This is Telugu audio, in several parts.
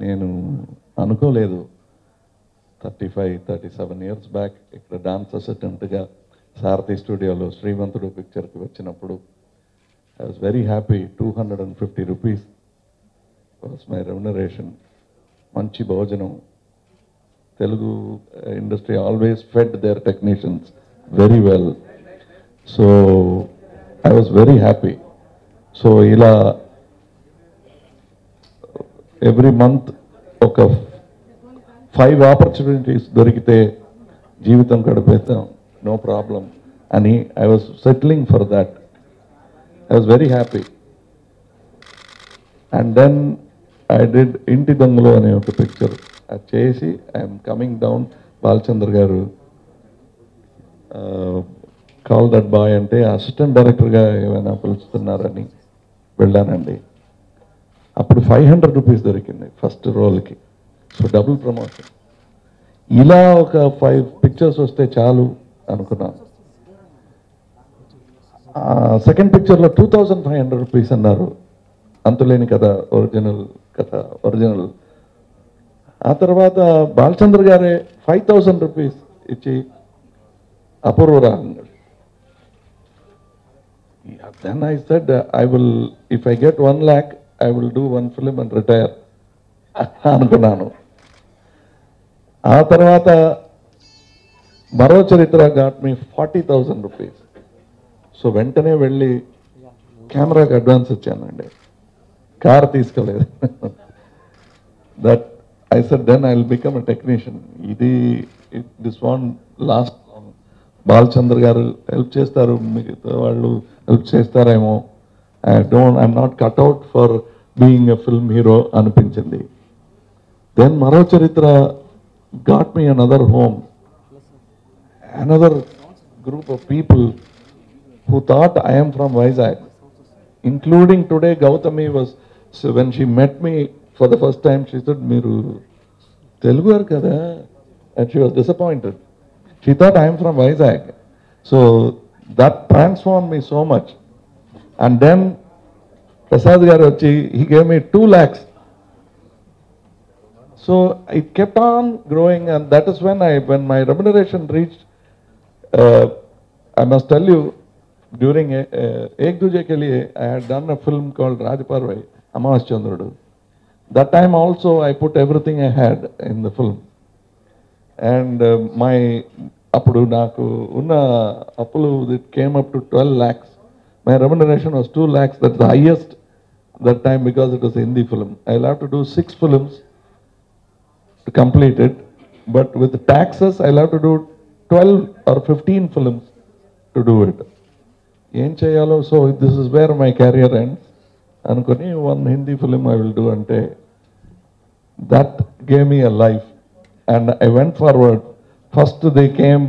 నేను అనుకోలేదు 35-37 ఇయర్స్ బ్యాక్ ఇక్కడ డాన్స్ అసిస్టెంట్గా సారథి స్టూడియోలో శ్రీమంతుడు పిక్చర్కి వచ్చినప్పుడు I was very happy. 250 rupees was my remuneration. మంచి భోజనం. Telugu industry always fed their technicians very well. So I was very happy. So ఇలా ఎవ్రీ మంత్ ఒక 5 ఆపర్చునిటీస్ దొరికితే జీవితం గడిపేస్తాం, నో ప్రాబ్లం అని I was settling for that. I was very happy. And then I did Inti Dongalu అనే ఒక పిక్చర్ అది చేసి ఐఎమ్ కమింగ్ డౌన్. బాలచంద్ర గారు కాల్ దట్ బాయ్ అంటే అసిస్టెంట్ డైరెక్టర్గా ఏమైనా పిలుస్తున్నారని వెళ్ళానండి. అప్పుడు 500 రూపీస్ దొరికింది ఫస్ట్ రోల్కి. So double promotion. ఇలా ఒక 5 పిక్చర్స్ వస్తే చాలు అనుకున్నాను. సెకండ్ పిక్చర్లో 2500 రూపీస్ అన్నారు. అంతులేని కథ, ఒరిజినల్ కథ, ఒరిజినల్. ఆ తర్వాత బాలచంద్ర గారే 5000 రూపీస్ ఇచ్చి అపూర్వ రాగంగా. Then I said I will, if I get 1 lakh I will do 1 film and retire అనుకున్నాను. ఆ తర్వాత మరో చరిత్ర గాట్ మీ 40,000 రూపీస్. సో వెంటనే వెళ్ళి కెమెరాకి అడ్వాన్స్ ఇచ్చానండి. కార్ తీసుకోలేదు. That I said then I will become a technician. This one last. Balachandra గారు హెల్ప్ చేస్తారు, మిగతా వాళ్ళు హెల్ప్ చేస్తారేమో. I'm not cut out for being a film hero అనిపించింది. Then Maro Charitra got me another home, another group of people who thought I am from Vizag, including today Gautami was. So when she met me for the first time, she said, "Meeru Telugu ar kada," and she was disappointed. She thought I am from Vizag. So that transformed me so much. And then Prasad garu vachi, he gave me 2 lakhs. So it kept on growing, and that is when my remuneration reached, I must tell you, during Ek Duje Ke Liye, I had done a film called Rajparvai, Amash Chandrudu. That time also I put everything I had in the film. And appudu naku unna appulu, it came up to 12 lakhs. My remuneration was 2 lakhs. That's the highest that time because it was a Hindi film. I'll have to do 6 films to complete it, but with the taxes I'll have to do 12 or 15 films to do it. Em cheyalo? So this is where my career ends. Anukoni 1 Hindi film I will do ante that gave me a life, and I went forward. First they came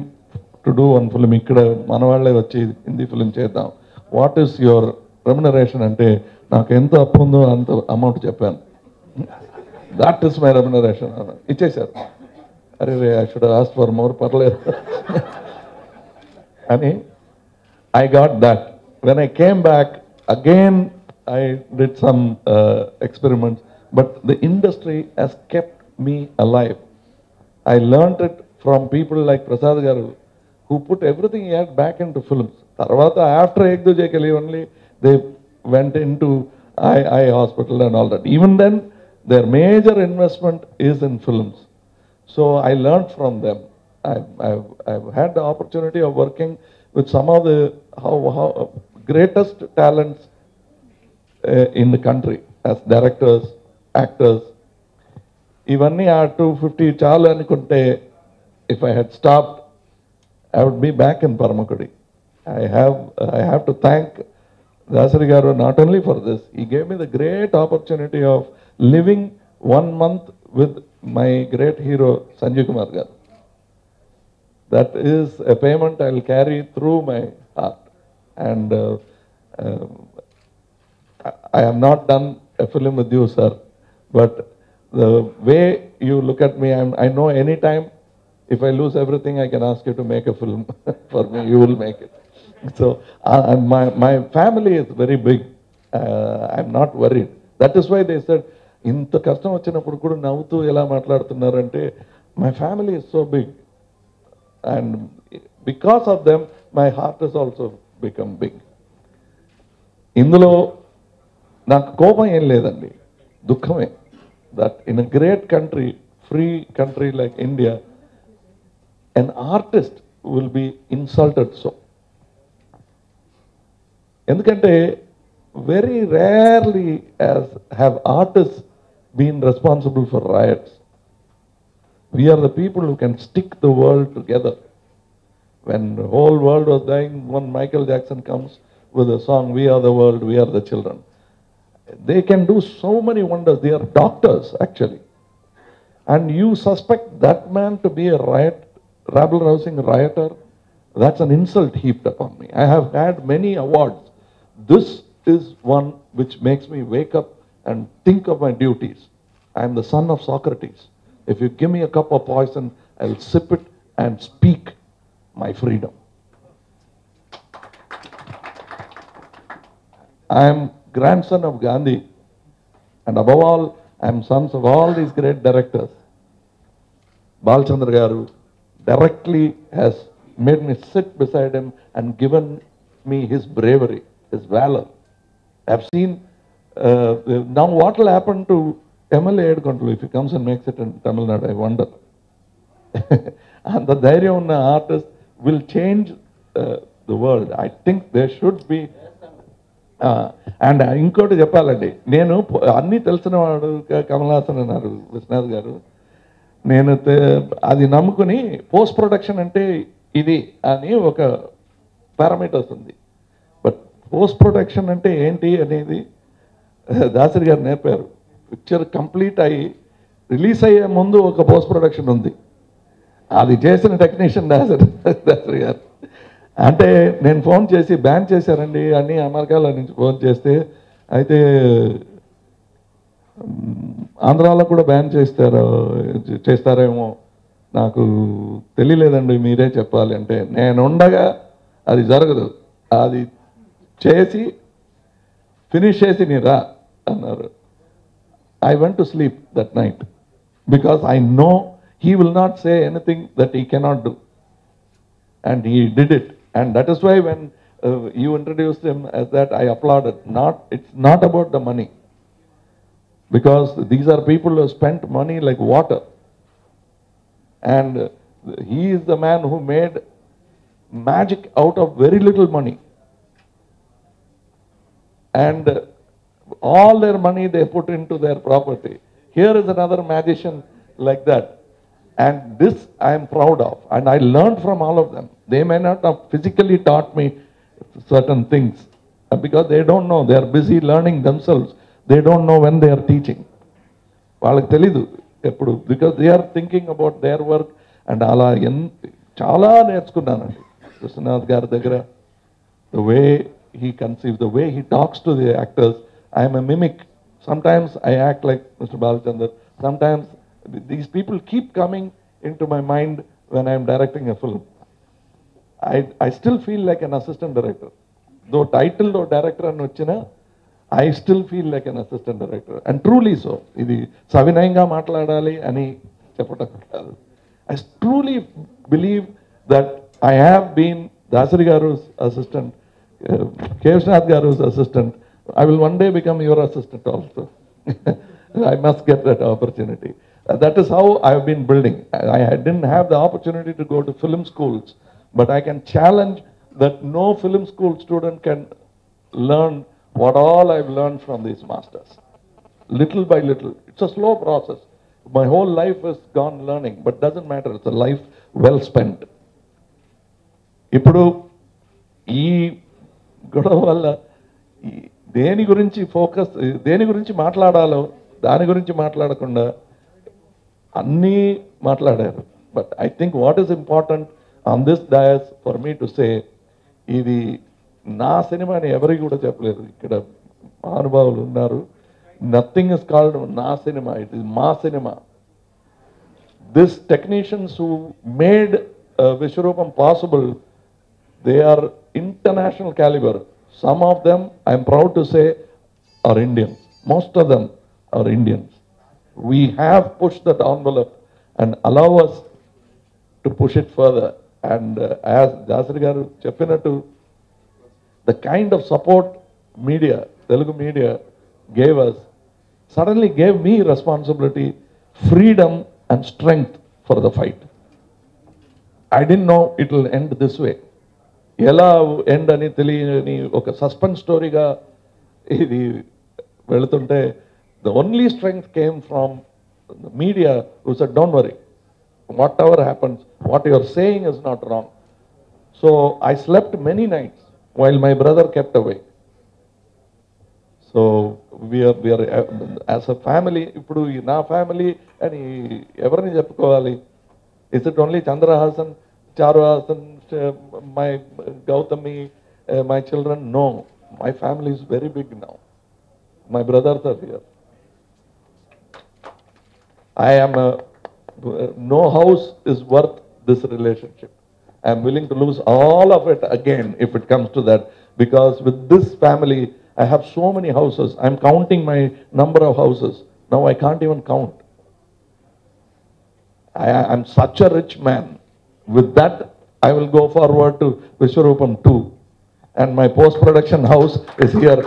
to do 1 film ikkada manavalle vachi Hindi film chedam. What is your remuneration ante naaku enta appu undo anta amount cheppanu. That is my remuneration. Ichesar. Arre, I should have asked for more, parle. I got that. When I came back, again I did some experiments, but the industry has kept me alive. I learned it from people like Prasad garu, who put everything he had back into films. Tarvata, after Ek Duje Ke Liye only, they went into eye hospital and all that. Even then, their major investment is in films. So I learned from them. I've had the opportunity of working with some of the how greatest talents in the country as directors, actors. Ivanni are 250 chalu anukunte, if I had stopped, I would be back in Paramakudi. I have to thank Dasari garu not only for this. He gave me the great opportunity of living 1 month with my great hero Sanjeev Kumar garu. That is a payment I will carry through my heart. And I have not done a film with you, sir, but the way you look at me, I know any time if I lose everything, I can ask you to make a film for me. You will make it. So my family is very big. I'm not worried. That is why they said, ఇంత కష్టం వచ్చినప్పుడు కూడా నవ్వుతూ ఎలా మాట్లాడుతున్నారంటే my family is so big and because of them my heart is also become big. ఇందులో నాకు కోపం ఏం లేదండి, దుఃఖమే. That in a great country, free country like India, an artist will be insulted so. ఎందుకంటే very rarely have artists been responsible for riots. We are the people who can stick the world together. When the whole world was dying, when Michael Jackson comes with a song, "We are the world, we are the children." They can do so many wonders. They are doctors, actually. And you suspect that man to be a rabble-rousing rioter, that's an insult heaped upon me. I have had many awards. This is one which makes me wake up and think of my duties. I am the son of Socrates. If you give me a cup of poison, I will sip it and speak my freedom. I am grandson of Gandhi, and above all, I am sons of all these great directors. Balchandra Garu directly has made me sit beside him and given me his bravery, his valor. I've seen, now what will happen to MLA Edkontulu if he comes and makes it in Tamil Nadu, I wonder. And the Dhairya unna artist will change the world. I think there should be, and ఇంకోటి చెప్పాలండి, నేను అన్నీ తెలిసిన వాడు కమల్ హాసన్ అన్నారు విశ్వనాథ్ గారు, నేను అది నమ్ముకుని పోస్ట్ ప్రొడక్షన్ అంటే ఇది అని ఒక పారామీటర్స్ ఉంది. బట్ పోస్ట్ ప్రొడక్షన్ అంటే ఏంటి అనేది దాసరి గారు నేర్పారు. పిక్చర్ కంప్లీట్ అయ్యి రిలీజ్ అయ్యే ముందు ఒక పోస్ట్ ప్రొడక్షన్ ఉంది, అది చేసిన టెక్నీషియన్ దాసరి గారు. అంటే నేను ఫోన్ చేసి బ్యాన్ చేశారండి అని అమెరికాలో నుంచి ఫోన్ చేస్తే, అయితే ఆంధ్రాలో కూడా బ్యాన్ చేస్తారేమో నాకు తెలియలేదండి, మీరే చెప్పాలి అంటే, నేనుండగా అది జరగదు, అది చేసి ఫినిష్ చేసి నీ రా అన్నారు. I went to sleep that night because I know he will not say anything that he cannot do. And he did it. And that is why when you introduced him as that, I applauded. It's not about the money. Because these are people who spent money like water. And he is the man who made magic out of very little money. And all their money they put into their property. Here is another magician like that. And this I am proud of. And I learned from all of them. They may not have physically taught me certain things because they don't know. They are busy learning themselves. They don't know when they are teaching. వాళ్ళకి తెలీదు ఎప్పుడు, because they are thinking about their work. And అలా చాలా నేర్చుకున్నానండి విశ్వనాథ్ గారి దగ్గర. The way he conceives, the way he talks to the actors. I am a mimic. Sometimes I act like Mr. Balchandra. Sometimes these people keep coming into my mind when I am directing a film. I still feel like an assistant director. Though title or director అని వచ్చినా, I still feel like an assistant director. And truly so. ఇది సవినయంగా మాట్లాడాలి అని చెప్పటం కాదు. I truly believe that I have been Dasari Garu's assistant, K. Vishwanath Garu's assistant. I will one day become your assistant also. I must get that opportunity. That is how I have been building. I didn't have the opportunity to go to film schools, but I can challenge that no film school student can learn what all I've learned from these masters. Little by little. It's a slow process. My whole life has gone learning, but doesn't matter. It's a life well spent. ఇప్పుడు ఈ గొడవ వల్ల దేని గురించి మాట్లాడాలో దాని గురించి మాట్లాడకుండా అన్నీ మాట్లాడారు. But I think what is important on this dais for me to say, ఇది నా సినిమా అని ఎవరికి కూడా చెప్పలేదు. ఇక్కడ మహానుభావులు ఉన్నారు. నథింగ్ ఇస్ కాల్డ్ నా సినిమా, ఇట్ ఈస్ మా cinema. This technicians who made Vishwaroopam possible, they are international caliber. Some of them, I am proud to say, are Indians. Most of them or Indians. We have pushed that envelope and allow us to push it further. And as Dasari garu cheppinattu, the kind of support media, Telugu media gave us, suddenly gave me responsibility, freedom and strength for the fight. I didn't know it will end this way. ఎలా ఎండ్ అని తెలియని ఒక సస్పెన్స్ స్టోరీగా ఇది వెళుతుంటే the only strength came from media who said don't worry what ever happens what your saying is not wrong. So I slept many nights while my brother kept away. So we are as a family, ఇప్పుడు నా ఫ్యామిలీ అని ఎవరిని చెప్పుకోవాలి? Is it only Chandrahasan, Charuhasan, my Gautami, my children? No, my family is very big now. My brothers are here. I am no house is worth this relationship. I am willing to lose all of it again if it comes to that, because with this family I have so many houses. I am counting my number of houses. Now I can't even count. I am such a rich man. With that, I will go forward to Vishwarupam 2. And my post-production house is here.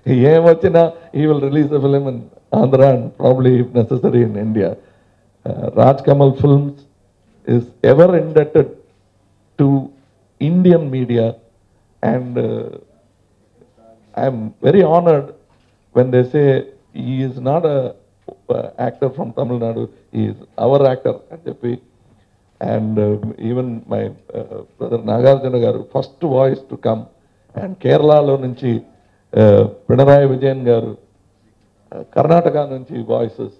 He will release the film in Andhra and probably, if necessary, in India. Raj Kamal Films is ever indebted to Indian media. And I am very honored when they say he is not a actor from Tamil Nadu, he is our actor at JP. And even my brother Nagarjuna garu, first voice to come, and Kerala lo nunchi Pinarayi Vijayan garu, Karnataka nunchi voices.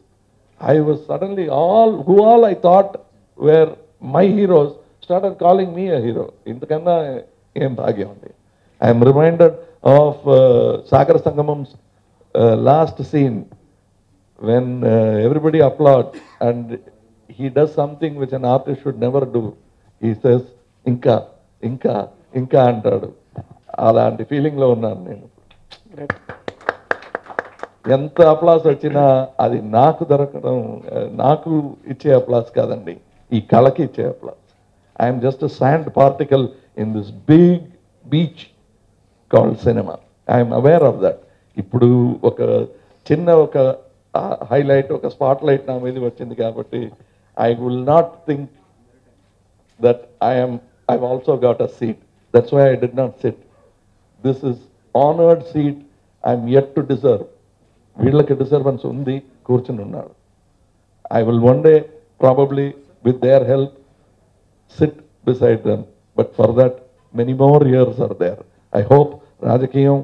I was suddenly who all I thought were my heroes started calling me a hero. Intakanna em bhagyam undi. I am reminded of Sagar Sangamam's last scene, when everybody applauds and he does something which an artist should never do. He says, Inka, Inka, Inka antadu. Alanti feeling lo unnanu nenu. Enta applause vachina adi naaku dorakadam, naaku iche applause kadandi, ee kalaki iche applause. I am just a sand particle in this big beach called cinema. I am aware of that. Ippudu oka chinna oka highlight, oka spotlight na meedi vachindi kabatti I will not think that I've also got a seat. That's why I did not sit. This is honored seat I'm yet to deserve. Veellaki deservance undi, కూర్చుని ఉన్నాడు. I will one day probably with their help sit beside them, but for that many more years are there. I hope Rajakiyam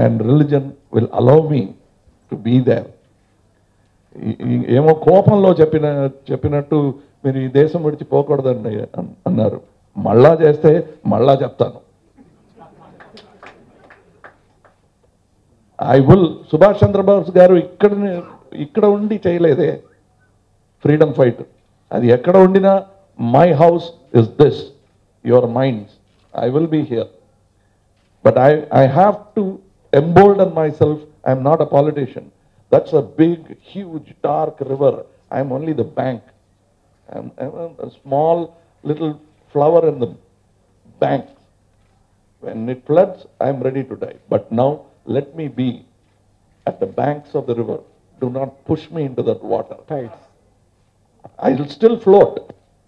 and religion will allow me to be there. ఏమో కోపంలో చెప్పినట్టు మీరు ఈ దేశం విడిచి పోకూడదండి అన్నారు. మళ్ళా చేస్తే మళ్ళా చెప్తాను. I will. సుభాష్ చంద్రబోస్ గారు ఇక్కడ ఉండి చేయలేదే ఫ్రీడమ్ ఫైట్. అది ఎక్కడ ఉండినా my house is this, your minds. I will be here. But I have to embolden myself. I am not a politician. That's a big, huge, dark river. I am only the bank. I'm a small little flower in the bank. When it floods, I am ready to die. But now, let me be at the banks of the river. Do not push me into that water. Right. I will still float,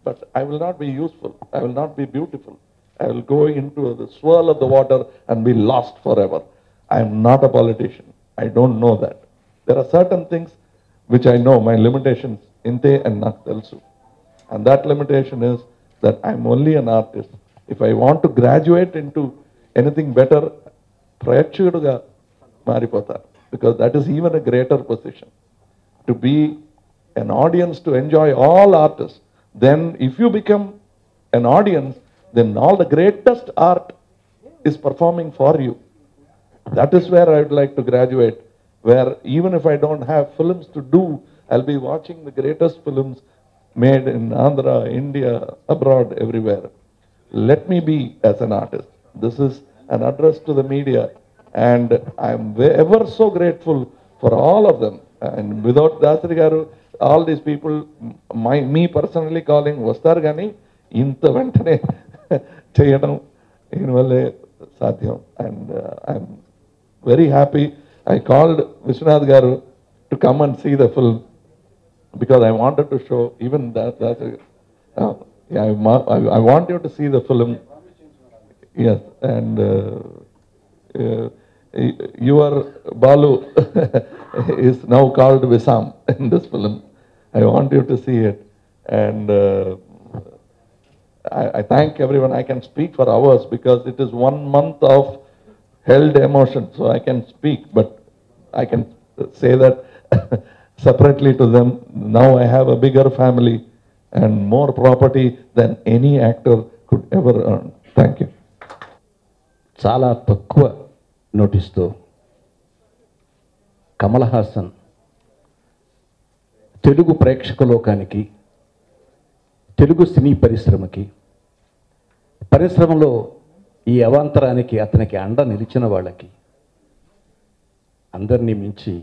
but I will not be useful. I will not be beautiful. I will go into the swirl of the water and be lost forever. I am not a politician. I don't know that. There are certain things which I know, my limitations, inte and నాకు తెలుసు. And that limitation is that I'm only an artist. If I want to graduate into anything better, ప్రేక్షకుడుగా మారిపోతారు. Because that is even a greater position. To be an audience, to enjoy all artists. Then if you become an audience, then all the greatest art is performing for you. That is where I would like to graduate, where even if I don't have films to do, I'll be watching the greatest films made in Andhra, India, abroad, everywhere. Let me be as an artist. This is an address to the media. and I'm ever so grateful for all of them. And without Dasari Garu, all these people, me personally calling Vastar Gani, ఇంత వెంటనే చేయడం ఈయన వల్లే సాధ్యం. And I'm very happy. I called Vishwanath Garu to come and see the film because I wanted to show even that. I want you to see the film. Yes, and your Balu is now called Visam in this film. I want you to see it, and I thank everyone. I can speak for hours because it is 1 month of held emotion, so I can speak, but I can say that separately to them. Now I have a bigger family and more property than any actor could ever earn. Thank you. చాలా తక్కువ నోటీస్తో కమల్ హాసన్ తెలుగు ప్రేక్షక లోకానికి, తెలుగు సినీ పరిశ్రమలో ఈ అవాంతరానికి అతనికి అండ నిలిచిన వాళ్ళకి అందరినీ మించి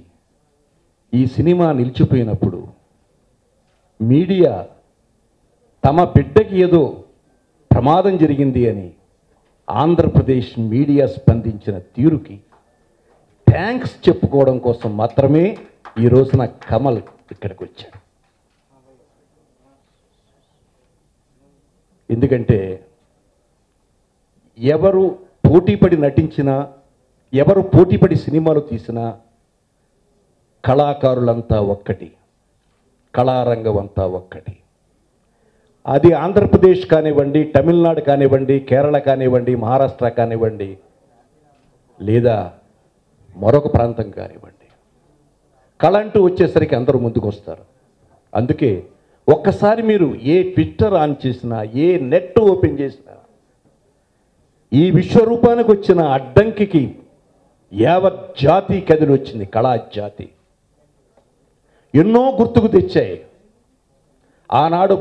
ఈ సినిమా నిలిచిపోయినప్పుడు మీడియా తమ బిడ్డకి ఏదో ప్రమాదం జరిగింది అని ఆంధ్రప్రదేశ్ మీడియా స్పందించిన తీరుకి థ్యాంక్స్ చెప్పుకోవడం కోసం మాత్రమే ఈ రోజున కమల్ ఇక్కడికి వచ్చాడు. ఎందుకంటే ఎవరు పోటీపడి నటించినా, ఎవరు పోటీపడి సినిమాలు తీసినా కళాకారులంతా ఒక్కటి, కళారంగం అంతా ఒక్కటి. అది ఆంధ్రప్రదేశ్ కానివ్వండి, తమిళనాడు కానివ్వండి, కేరళ కానివ్వండి, మహారాష్ట్ర కానివ్వండి, లేదా మరొక ప్రాంతం కానివ్వండి, కళ అంటూ వచ్చేసరికి అందరూ ముందుకు వస్తారు. అందుకే ఒక్కసారి మీరు ఏ ట్విట్టర్ ఆన్ చేసినా, ఏ నెట్ ఓపెన్ చేసినా ఈ విశ్వరూపానికి వచ్చిన అడ్డంకికి యావత్ జాతి కదిలి వచ్చింది. కళా జాతి ఎన్నో గుర్తుకు తెచ్చాయి. ఆనాడు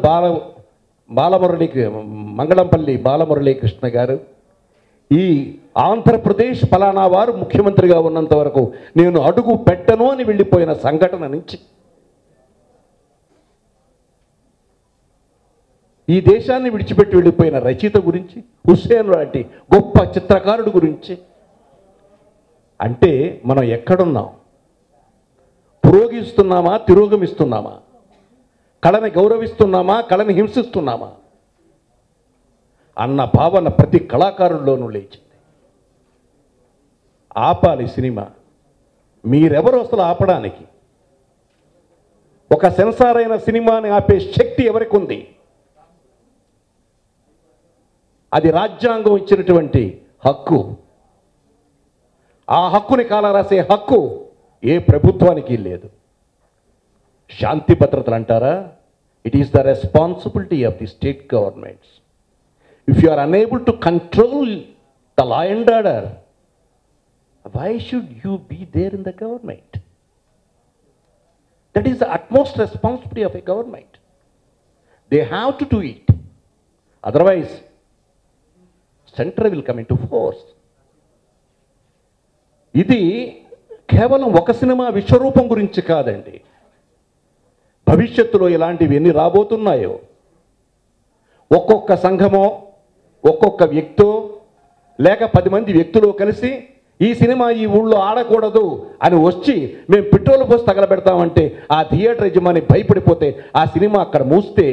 మంగళంపల్లి బాలమురళీకృష్ణ గారు ఈ ఆంధ్రప్రదేశ్ ఫలానా వారు ముఖ్యమంత్రిగా ఉన్నంత వరకు నేను అడుగు పెట్టను అని వెళ్ళిపోయిన సంఘటన నుంచి ఈ దేశాన్ని విడిచిపెట్టి వెళ్ళిపోయిన రచయిత గురించి, హుస్సేన్ లాంటి గొప్ప చిత్రకారుడు గురించి, అంటే మనం ఎక్కడున్నాం? పురోగిస్తున్నామా, తిరోగమిస్తున్నామా? కళని గౌరవిస్తున్నామా, కళని హింసిస్తున్నామా అన్న భావన ప్రతి కళాకారుల్లోనూ లేచింది. ఆపాలి సినిమా. మీరెవరు అసలు ఆపడానికి? ఒక సెన్సార్ అయిన సినిమాని ఆపే శక్తి ఎవరికి ఉంది? అది రాజ్యాంగం ఇచ్చినటువంటి హక్కు. ఆ హక్కుని కాలరాసే హక్కు ఏ ప్రభుత్వానికి లేదు. శాంతి భద్రతలు అంటారా? It is the responsibility of the state governments. If you are unable to control the law and order, why should you be there in the government? That is the utmost responsibility of a government. They have to do it. Otherwise, center will come into force. ఇది కేవలం ఒక సినిమా విశ్వరూపం గురించి కాదండి. భవిష్యత్తులో ఇలాంటివి ఎన్ని రాబోతున్నాయో, ఒక్కొక్క సంఘమో, ఒక్కొక్క వ్యక్తో, లేక 10 మంది వ్యక్తులు కలిసి ఈ సినిమా ఈ ఊళ్ళో ఆడకూడదు అని వచ్చి మేము పెట్రోల్ పోసి తగలబెడతామంటే ఆ థియేటర్ యజమాని భయపడిపోతే ఆ సినిమా అక్కడ మూస్తే,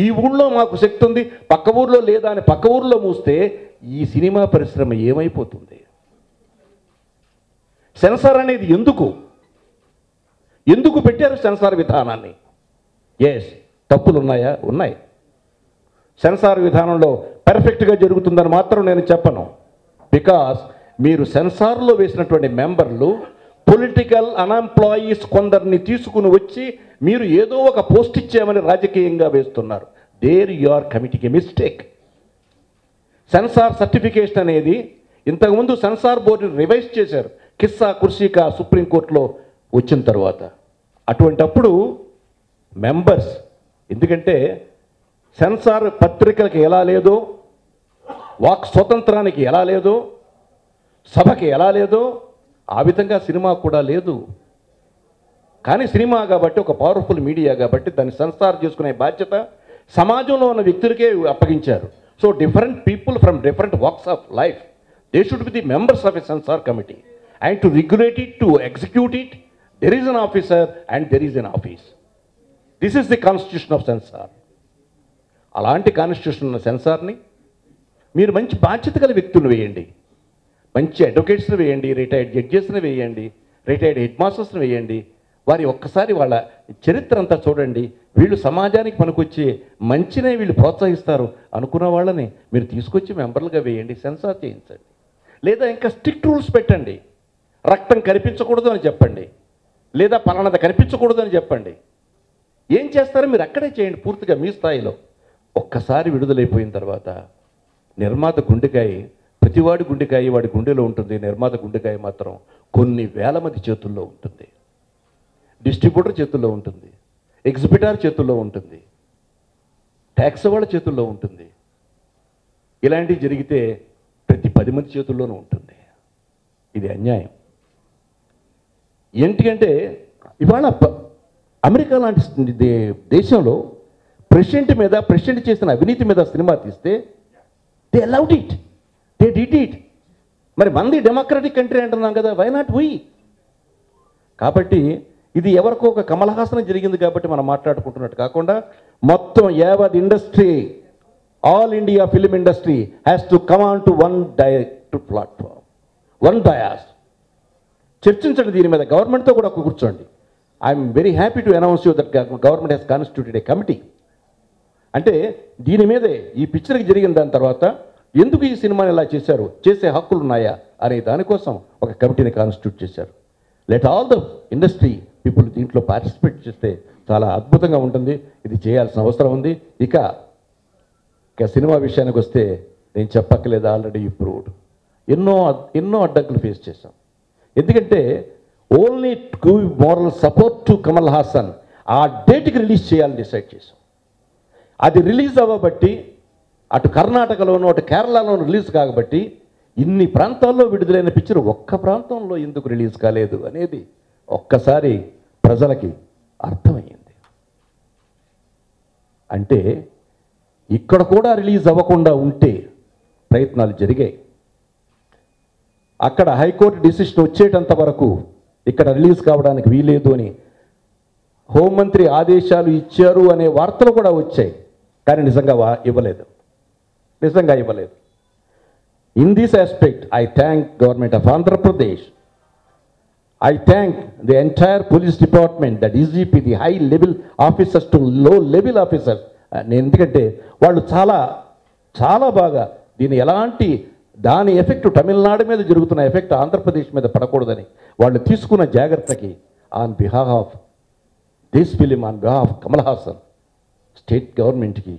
ఈ ఊళ్ళో మాకు శక్తి ఉంది పక్క ఊర్లో లేదా అని పక్క ఊర్లో మూస్తే ఈ సినిమా పరిశ్రమ ఏమైపోతుంది? సెన్సార్ అనేది ఎందుకు పెట్టారు సెన్సార్ విధానాన్ని? ఎస్, తప్పులు ఉన్నాయా? ఉన్నాయి. సెన్సార్ విధానంలో పర్ఫెక్ట్గా జరుగుతుందని మాత్రం నేను చెప్పను. బికాస్ మీరు సెన్సార్లో వేసినటువంటి మెంబర్లు పొలిటికల్ అన్ఎంప్లాయీస్ కొందరిని తీసుకుని వచ్చి మీరు ఏదో ఒక పోస్ట్ ఇచ్చామని రాజకీయంగా వేస్తున్నారు. There you are committing a mistake. Censor certification అనేది ఇంతకుముందు సెన్సార్ బోర్డుని రివైజ్ చేశారు కిస్సా కుర్సీకా సుప్రీంకోర్టులో వచ్చిన తర్వాత. అటువంటప్పుడు మెంబర్స్, ఎందుకంటే సెన్సార్ పత్రికలకు ఎలా లేదో, వాక్ స్వతంత్రానికి ఎలా లేదో, సభకి ఎలా లేదో ఆ విధంగా సినిమా కూడా లేదు. కానీ సినిమా కాబట్టి, ఒక పవర్ఫుల్ మీడియా కాబట్టి దాన్ని సెన్సార్ చేసుకునే బాధ్యత సమాజంలో ఉన్న వ్యక్తులకే అప్పగించారు. So different people from different walks of life, they should be the members of a censor committee and to regulate it, to execute it. There is an officer and there is an office. This is the constitution of censor. అలాంటి కాన్స్టిట్యూషన్ ఉన్న సెన్సార్ని మీరు మంచి బాధ్యత గల వ్యక్తులను వేయండి, మంచి అడ్వకేట్స్ని వేయండి, రిటైర్డ్ జడ్జెస్ని వేయండి, రిటైర్డ్ హెడ్ మాస్టర్స్ని వేయండి. వారి ఒక్కసారి వాళ్ళ చరిత్ర అంతా చూడండి. వీళ్ళు సమాజానికి పనికొచ్చే మంచినే వీళ్ళు ప్రోత్సహిస్తారు అనుకున్న వాళ్ళని మీరు తీసుకొచ్చి మెంబర్లుగా వేయండి, సెన్సార్ చేయించండి. లేదా ఇంకా స్ట్రిక్ట్ రూల్స్ పెట్టండి. రక్తం కనిపించకూడదు అని చెప్పండి, లేదా పలానది కనిపించకూడదు అని చెప్పండి. ఏం చేస్తారో మీరు అక్కడే చేయండి పూర్తిగా మీ స్థాయిలో. ఒక్కసారి విడుదలైపోయిన తర్వాత నిర్మాత గుండెకాయ, ప్రతివాడి గుండెకాయ వాడి గుండెలో ఉంటుంది, నిర్మాత గుండెకాయ మాత్రం కొన్ని వేల మంది చేతుల్లో ఉంటుంది, డిస్ట్రిబ్యూటర్ చేతుల్లో ఉంటుంది, ఎగ్జిబిటర్ చేతుల్లో ఉంటుంది, ట్యాక్స్ వాళ్ళ చేతుల్లో ఉంటుంది. ఇలాంటివి జరిగితే ప్రతి 10 మంది చేతుల్లోనూ ఉంటుంది. ఇది అన్యాయం. ఎందుకంటే ఇవాళ అమెరికా లాంటి దేశంలో ప్రెసిడెంట్ చేసిన అవినీతి మీద సినిమా తీస్తే they allowed it, they did it. మరి మంది డెమోక్రటిక్ కంట్రీ అంటున్నాం కదా, వై నాట్ వీ? కాబట్టి ఇది ఎవరికో ఒక కమల్ హాసన్ జరిగింది కాబట్టి మనం మాట్లాడుకుంటున్నట్టు కాకుండా మొత్తం యావత్ industry, all India film industry has to come on to one platform, one dais. చర్చించండి దీని మీద, గవర్నమెంట్తో కూడా కూర్చోండి. I'm very happy to announce you that government has constituted A committee. అంటే దీని మీదే ఈ పిక్చర్కి జరిగిన దాని తర్వాత ఎందుకు ఈ సినిమాని ఇలా చేశారు, చేసే హక్కులు ఉన్నాయా అనే దానికోసం ఒక కమిటీని కాన్స్టిట్యూట్ చేశారు. Let all the industry people దీంట్లో పార్టిసిపేట్ చేస్తే చాలా అద్భుతంగా ఉంటుంది. ఇది చేయాల్సిన అవసరం ఉంది. ఇక సినిమా విషయానికి వస్తే నేను చెప్పక్కలేదు, ఆల్రెడీ ప్రూవ్డ్. ఎన్నో అడ్డంకులు ఫేస్ చేశాం. ఎందుకంటే only to moral support to Kamal Haasan ఆ డేట్కి రిలీజ్ చేయాలని డిసైడ్ చేశాం. అది రిలీజ్ అవ్వబట్టి అటు కర్ణాటకలోనూ అటు కేరళలోనూ రిలీజ్ కాకబట్టి ఇన్ని ప్రాంతాల్లో విడుదలైన పిక్చర్ ఒక్క ప్రాంతంలో ఎందుకు రిలీజ్ కాలేదు అనేది ఒక్కసారి ప్రజలకి అర్థమయ్యింది. అంటే ఇక్కడ కూడా రిలీజ్ అవ్వకుండా ఉంటే ప్రయత్నాలు జరిగాయి. అక్కడ హైకోర్టు డిసిషన్ వచ్చేటంత వరకు ఇక్కడ రిలీజ్ కావడానికి వీలేదు అని హోంమంత్రి ఆదేశాలు ఇచ్చారు అనే వార్తలు కూడా వచ్చాయి. కానీ నిజంగా ఇవ్వలేదు. In this aspect, I thank government of Andhra Pradesh. I thank the entire police department, the DGP, the high level officers to low level officers. ఎందుకంటే వాళ్ళు చాలా బాగా దీని ఎలాంటి దాని ఎఫెక్ట్ తమిళనాడు మీద జరుగుతున్న ఎఫెక్ట్ ఆంధ్రప్రదేశ్ మీద పడకూడదని వాళ్ళు తీసుకున్న జాగ్రత్తకి on behalf of this film, on behalf of Kamal Haasan, state గవర్నమెంట్కి,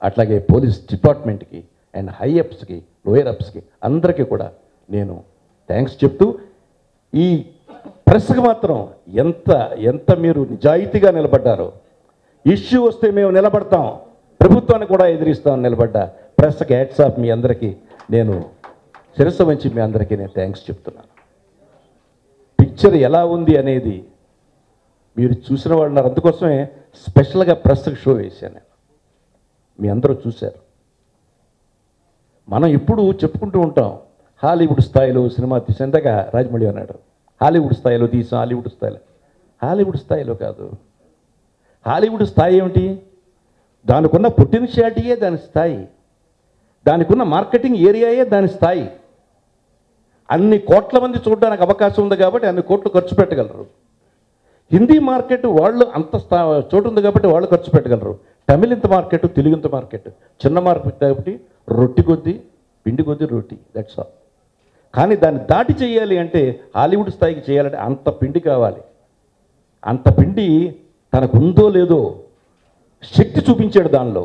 అట్లాగే పోలీస్ డిపార్ట్మెంట్కి అండ్ హై అప్స్కి, లోయర్ అప్స్కి అందరికీ కూడా నేను థ్యాంక్స్ చెప్తూ, ఈ ప్రెస్కి మాత్రం ఎంత మీరు నిజాయితీగా నిలబడ్డారో, ఇష్యూ వస్తే మేము నిలబడతాం, ప్రభుత్వాన్ని కూడా ఎదిరిస్తామని నిలబడ్డా ప్రెస్కి హ్యాట్స్ ఆఫ్. మీ అందరికీ నేను శిరస్సు వంచి మీ అందరికీ నేను థ్యాంక్స్ చెప్తున్నాను. పిక్చర్ ఎలా ఉంది అనేది మీరు చూసిన వాళ్ళు ఉన్నారు. అందుకోసమే స్పెషల్గా ప్రెస్కి షో వేశాను. మీ అందరూ చూశారు. మనం ఇప్పుడు చెప్పుకుంటూ ఉంటాం హాలీవుడ్ స్థాయిలో సినిమా తీసేంతగా రాజమౌళి అన్నాడు, హాలీవుడ్ స్థాయిలో తీసాం, హాలీవుడ్ స్థాయిలో కాదు. హాలీవుడ్ స్థాయి ఏమిటి? దానికున్న పొటెన్షియాలిటీయే దాని స్థాయి, దానికున్న మార్కెటింగ్ ఏరియాయే దాని స్థాయి. అన్ని కోట్ల మంది చూడడానికి అవకాశం ఉంది కాబట్టి అన్ని కోట్లు ఖర్చు పెట్టగలరు. హిందీ మార్కెట్ వాళ్ళు అంత చోటు ఉంది కాబట్టి వాళ్ళు ఖర్చు పెట్టగలరు. తమిళ ఇంత మార్కెట్, తెలుగు ఇంత మార్కెట్, చిన్న మార్కెట్ కాబట్టి రొట్టి కొద్దీ పిండి కొద్దీ రొట్టి, దట్స్ ఆల్. కానీ దాన్ని దాటి చేయాలి అంటే హాలీవుడ్ స్థాయికి చేయాలంటే అంత పిండి కావాలి. అంత పిండి తనకు ఉందో లేదో శక్తి చూపించాడు దానిలో.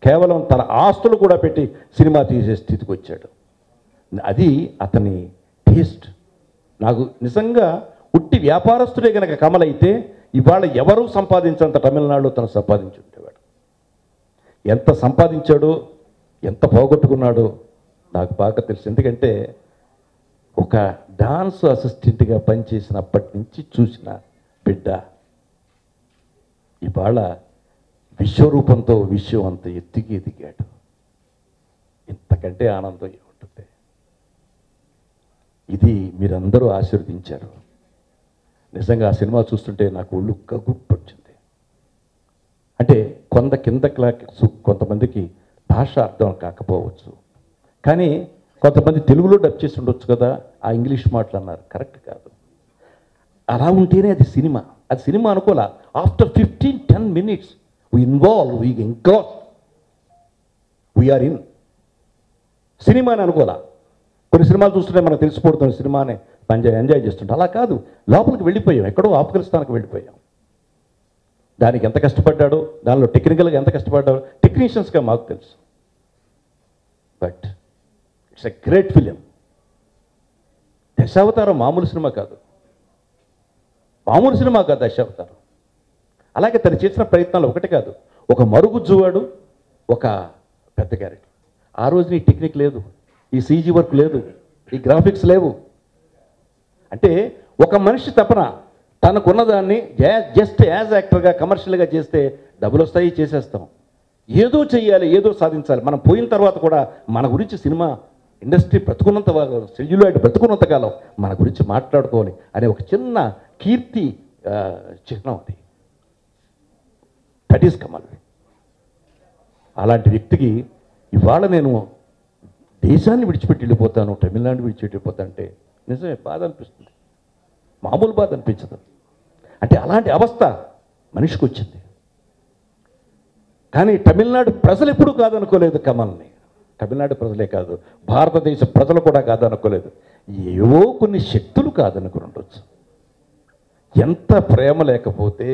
కేవలం తన ఆస్తులు కూడా పెట్టి సినిమా తీసే స్థితికి వచ్చాడు. అది అతని టేస్ట్. నాకు నిజంగా ఉట్టి వ్యాపారస్తుడే కనుక కమల్ అయితే ఇవాళ ఎవరూ సంపాదించేంత తమిళనాడులో తను సంపాదించి ఉండేవాడు. ఎంత సంపాదించాడో ఎంత పోగొట్టుకున్నాడో నాకు బాగా తెలుసు. ఎందుకంటే ఒక డాన్స్ అసిస్టెంట్గా పనిచేసినప్పటి నుంచి చూసిన బిడ్డ ఇవాళ విశ్వరూపంతో విశ్వం అంత ఎత్తుకి ఎదిగాడు. ఇంతకంటే ఆనందం ఏముంటుంది? ఇది మీరందరూ ఆశీర్వదించారు. నిజంగా ఆ సినిమా చూస్తుంటే నాకు ఒళ్ళు కగుప్పొచ్చింది. అంటే కొంతమందికి భాష అర్థం కాకపోవచ్చు, కానీ కొంతమంది తెలుగులో డబ్ చేసి ఉండొచ్చు కదా, ఆ ఇంగ్లీష్ మాటలు అన్నారు. కరెక్ట్ కాదు. అలా ఉంటేనే అది సినిమా. అది సినిమా అనుకోలే. After 15-10 minutes we involve, we engulf, we are in. Cinema అని అనుకోలే. కొన్ని సినిమాలు చూస్తుంటే మనకు తెలిసిపోతుంది సినిమానే ఎంజాయ్ చేస్తుంటే. అలా కాదు, లోపలికి వెళ్ళిపోయాం, ఎక్కడో ఆఫ్ఘనిస్తాన్కి వెళ్ళిపోయాం. దానికి ఎంత కష్టపడ్డాడో, దానిలో టెక్నికల్గా ఎంత కష్టపడ్డాడో టెక్నీషియన్స్గా మాకు తెలుసు. But it's a great film. Dasavatharam మామూలు సినిమా కాదు, దశావతారం. అలాగే తను చేసిన ప్రయత్నాలు ఒకటి కాదు, ఒక మరుగుజ్జువాడు, ఒక పెద్ద క్యారెక్టర్. ఆ రోజు ఈ టెక్నిక్ లేదు, ఈ సీజీ వర్క్ లేదు, ఈ గ్రాఫిక్స్ లేవు. అంటే ఒక మనిషి తపన తనకున్నదాన్ని జస్ట్ యాజ్ యాక్టర్గా కమర్షియల్గా చేస్తే డబ్బులు వస్తాయి, చేసేస్తాం. ఏదో చెయ్యాలి, ఏదో సాధించాలి. మనం పోయిన తర్వాత కూడా మన గురించి సినిమా ఇండస్ట్రీ బ్రతుకున్నంత సెల్యులాయిడ్ బ్రతుకున్నంతకాలం మన గురించి మాట్లాడుకోవాలి అనే ఒక చిన్న కీర్తి చిహ్నం అది. That is Kamal. అలాంటి వ్యక్తికి ఇవాళ నేను దేశాన్ని విడిచిపెట్టి వెళ్ళిపోతాను, తమిళనాడు విడిచిపెట్టి వెళ్ళిపోతాను అంటే నిజమే బాధ అనిపిస్తుంది, మామూలు బాధ అనిపించదు. అంటే అలాంటి అవస్థ మనిషికి వచ్చింది. కానీ తమిళనాడు ప్రజలు ఎప్పుడూ కాదనుకోలేదు కమల్ని. తమిళనాడు ప్రజలే కాదు, భారతదేశ ప్రజలు కూడా కాదనుకోలేదు. ఏవో కొన్ని శక్తులు కాదనుకుని ఉండొచ్చు. ఎంత ప్రేమ లేకపోతే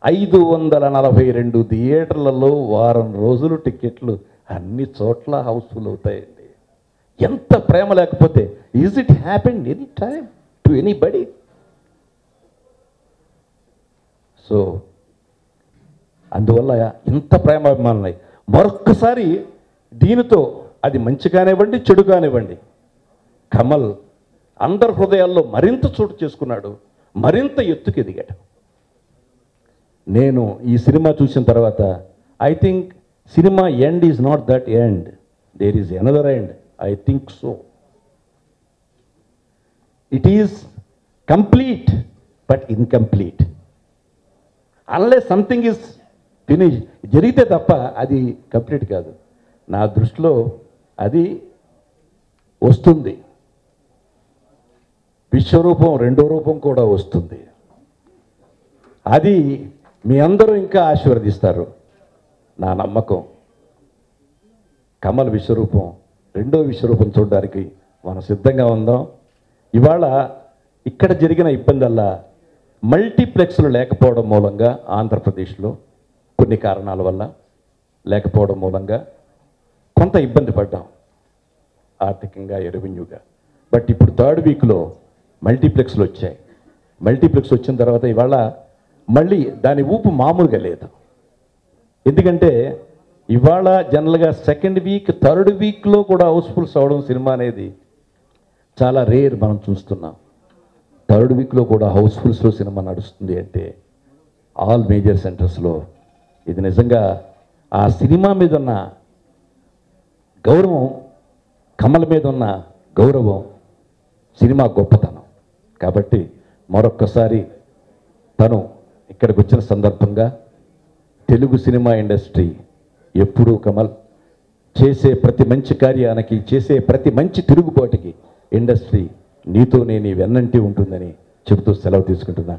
542 థియేటర్లలో వారం రోజులు టికెట్లు అన్ని చోట్ల హౌస్ఫుల్ అవుతాయండి. ఎంత ప్రేమ లేకపోతే is it happen any time to anybody? So అందువల్ల ఇంత ప్రేమాభిమానులు. మరొక్కసారి దీనితో అది మంచి కానివ్వండి, చెడు కానివ్వండి, కమల్ అందరి హృదయాల్లో మరింత చోటు చేసుకున్నాడు, మరింత ఎత్తుకు ఎదిగాడు. నేను ఈ సినిమా చూసిన తర్వాత I think cinema end is not that end, there is another end. I think so. It is complete but incomplete. Unless something is finish జరిగితే తప్ప అది కంప్లీట్ కాదు. నా దృష్టిలో అది వస్తుంది. విశ్వరూపం రెండో రూపం కూడా వస్తుంది. అది మీ అందరూ ఇంకా ఆశీర్వదిస్తారు నా నమ్మకం. కమల్ విశ్వరూపం రెండో విశ్వరూపం చూడడానికి మనం సిద్ధంగా ఉందాం. ఇవాళ ఇక్కడ జరిగిన ఇబ్బందల్లా మల్టీప్లెక్స్లు లేకపోవడం మూలంగా ఆంధ్రప్రదేశ్లో కొన్ని కారణాల వల్ల లేకపోవడం మూలంగా కొంత ఇబ్బంది పడ్డాం ఆర్థికంగా, రెవెన్యూగా. బట్ ఇప్పుడు థర్డ్ వీక్లో మల్టీప్లెక్స్లు వచ్చాయి. మల్టీప్లెక్స్ వచ్చిన తర్వాత ఇవాళ మళ్ళీ దాని ఊపు మామూలుగా లేదు. ఎందుకంటే ఇవాళ జనరల్గా సెకండ్ వీక్, థర్డ్ వీక్లో కూడా హౌస్ఫుల్స్ అవడం సినిమా అనేది చాలా రేర్ మనం చూస్తున్నాం. థర్డ్ వీక్లో కూడా హౌస్ఫుల్స్లో సినిమా నడుస్తుంది అంటే ఆల్ మేజర్ సెంటర్స్లో ఇది నిజంగా ఆ సినిమా మీద ఉన్న గౌరవం, కమల్ మీద ఉన్న గౌరవం, సినిమా గొప్పతనం. కాబట్టి మరొక్కసారి తను ఇక్కడికి వచ్చిన సందర్భంగా తెలుగు సినిమా ఇండస్ట్రీ ఎప్పుడూ కమల్ చేసే ప్రతి మంచి కార్యానికి, చేసే ప్రతి మంచి తిరుగుబాటుకి ఇండస్ట్రీ నీతోనే నీ వెన్నంటి ఉంటుందని చెబుతూ సెలవు తీసుకుంటున్నా.